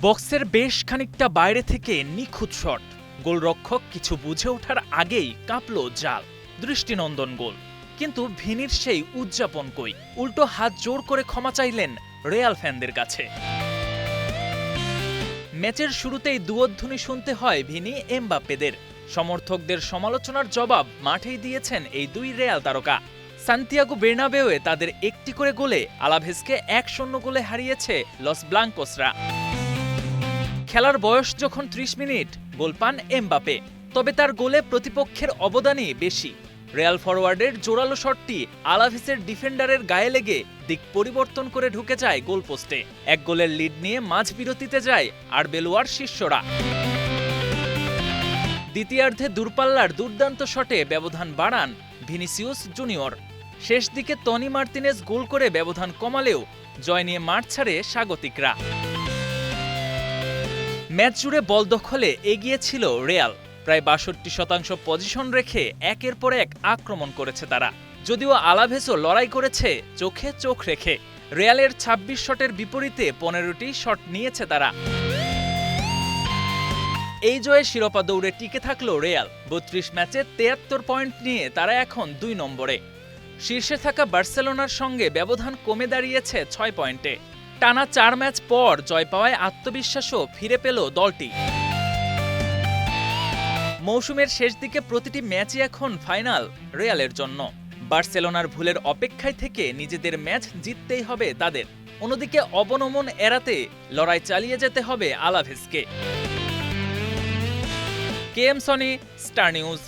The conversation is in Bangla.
বক্সের বেশ খানিকটা বাইরে থেকে নিখুঁত শট, গোলরক্ষক কিছু বুঝে ওঠার আগেই কাঁপল জাল। দৃষ্টিনন্দন গোল, কিন্তু ভিনির সেই উদযাপন কই? উল্টো হাত জোর করে ক্ষমা চাইলেন রিয়াল ফ্যানদের কাছে। ম্যাচের শুরুতেই দুয়ধ্বনি শুনতে হয় ভিনি এমবাপ্পেদের। সমর্থকদের সমালোচনার জবাব মাঠেই দিয়েছেন এই দুই রিয়াল তারকা। সান্তিয়াগো বের্নাবেউয়ে তাদের একটি করে গোলে আলাভেসকে 1-0 গোলে হারিয়েছে লস ব্লাঙ্কোসরা। খেলার বয়স যখন 30 মিনিট, গোল পান এমবাপ্পে, তবে তার গোলে প্রতিপক্ষের অবদানই বেশি। রিয়াল ফরওয়ার্ডের জোরালো শটটি আলাভেসের ডিফেন্ডারের গায়ে লেগে দিক পরিবর্তন করে ঢুকে যায় গোলপোস্টে। 1 গোলের লিড নিয়ে মাঝ বিরতিতে যায় আরবেলোয়ার শিষ্যরা। দ্বিতীয়ার্ধে দূরপাল্লার দুর্দান্ত শটে ব্যবধান বাড়ান ভিনিসিয়াস জুনিয়র। শেষ দিকে টনি মার্তিনেজ গোল করে ব্যবধান কমালেও জয় নিয়ে মাঠ ছাড়ে স্বাগতিকরা। ম্যাচ জুড়ে বল দখলে এগিয়ে ছিল রিয়াল। প্রায় 62% পজিশন রেখে একের পর এক আক্রমণ করেছে তারা। যদিও আলাভেসও লড়াই করেছে চোখে চোখ রেখে। রিয়ালের 26 শটের বিপরীতে 15টি শট নিয়েছে তারা। এই জয়ে শিরোপা দৌড়ে টিকে থাকল রিয়াল। 32 ম্যাচে 73 পয়েন্ট নিয়ে তারা এখন 2 নম্বরে। শীর্ষে থাকা বার্সেলোনার সঙ্গে ব্যবধান কমে দাঁড়িয়েছে 6 পয়েন্টে। টানা 4 ম্যাচ পর জয় পাওয়ায় আত্মবিশ্বাসও ফিরে পেল দলটি। মৌসুমের শেষ দিকে প্রতিটি ম্যাচই এখন ফাইনাল রিয়ালের জন্য। বার্সেলোনার ভুলের অপেক্ষায় থেকে নিজেদের ম্যাচ জিততেই হবে তাদের। অন্যদিকে অবনমন এড়াতে লড়াই চালিয়ে যেতে হবে আলাভেসকে। KM Soni, Star news.